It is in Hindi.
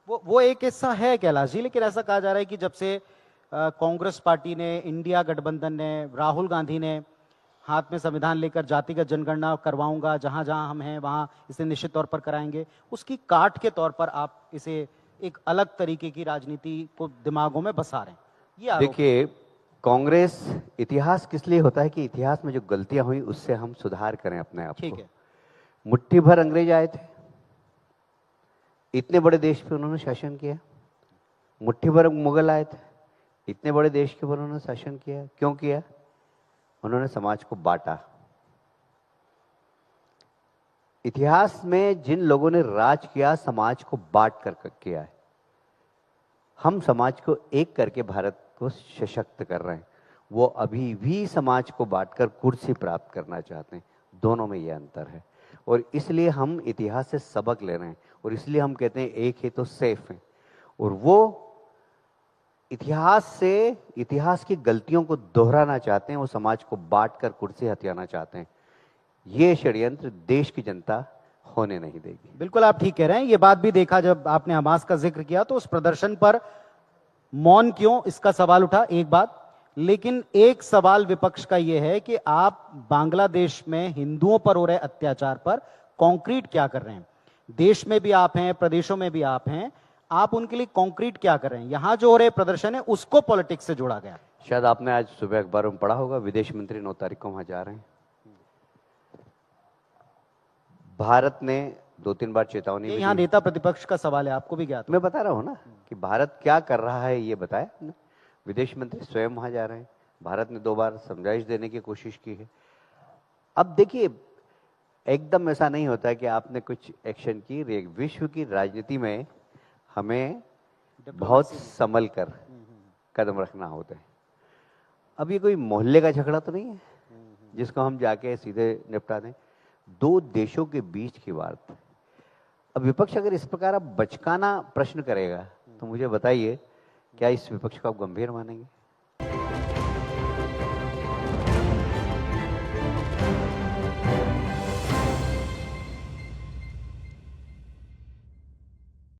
वो एक हिस्सा है कैलाश जी, लेकिन ऐसा कहा जा रहा है कि जब से कांग्रेस पार्टी ने, इंडिया गठबंधन ने, राहुल गांधी ने हाथ में संविधान लेकर जातिगत जनगणना करवाऊंगा, जहां जहां हम हैं वहां इसे निश्चित तौर पर कराएंगे, उसकी काट के तौर पर आप इसे एक अलग तरीके की राजनीति को दिमागों में बसा रहे हैं, ये आरोप। देखिए, कांग्रेस, इतिहास किस लिए होता है कि इतिहास में जो गलतियां हुई उससे हम सुधार करें अपने आप ठीक को। है। मुट्ठी भर अंग्रेज आए थे, इतने बड़े देश पे उन्होंने शासन किया। मुट्ठी भर मुगल आए थे, इतने बड़े देश के ऊपर उन्होंने शासन किया। क्यों किया? उन्होंने समाज को बांटा। इतिहास में जिन लोगों ने राज किया, समाज को बांट कर किया है। हम समाज को एक करके भारत को सशक्त कर रहे हैं। वो अभी भी समाज को बांटकर कुर्सी प्राप्त करना चाहते हैं। दोनों में ये अंतर है, और इसलिए हम इतिहास से सबक ले रहे हैं, और इसलिए हम कहते हैं एक ही तो सेफ है। और वो इतिहास से, इतिहास की गलतियों को दोहराना चाहते हैं, वो समाज को बांटकर कुर्सी हथियाना चाहते हैं। ये षड्यंत्र देश की जनता होने नहीं देगी। बिल्कुल आप ठीक कह रहे हैं। ये बात भी देखा, जब आपने हमास का जिक्र किया तो उस प्रदर्शन पर मौन क्यों, इसका सवाल उठा, एक बात। लेकिन एक सवाल विपक्ष का यह है कि आप बांग्लादेश में हिंदुओं पर हो रहे अत्याचार पर कॉन्क्रीट क्या कर रहे हैं? देश में भी आप हैं, प्रदेशों में भी आप हैं, आप उनके लिए कॉन्क्रीट क्या कर रहे हैं? यहां जो हो रहे प्रदर्शन है उसको पॉलिटिक्स से जोड़ा गया। शायद आपने आज सुबह अखबारों में पढ़ा होगा, विदेश मंत्री 9 तारीख को वहां जा रहे हैं। भारत ने 2-3 बार चेतावनी भी यहां दी। नेता प्रतिपक्ष का सवाल है, आपको भी ज्ञात। मैं बता रहा हूं ना कि भारत क्या कर रहा है, ये बताया हमने। विदेश मंत्री स्वयं वहां जा रहे हैं। भारत ने 2 बार समझाइश देने की कोशिश की है। अब देखिए, एकदम ऐसा नहीं होता है कि आपने कुछ एक्शन की। विश्व की राजनीति में हमें बहुत संभल कर कदम रखना होता है। अब ये कोई मोहल्ले का झगड़ा तो नहीं है जिसको हम जाके सीधे निपटा दें। 2 देशों के बीच की बात। अब विपक्ष अगर इस प्रकार अब बचकाना प्रश्न करेगा तो मुझे बताइए, क्या इस विपक्ष को आप गंभीर मानेंगे?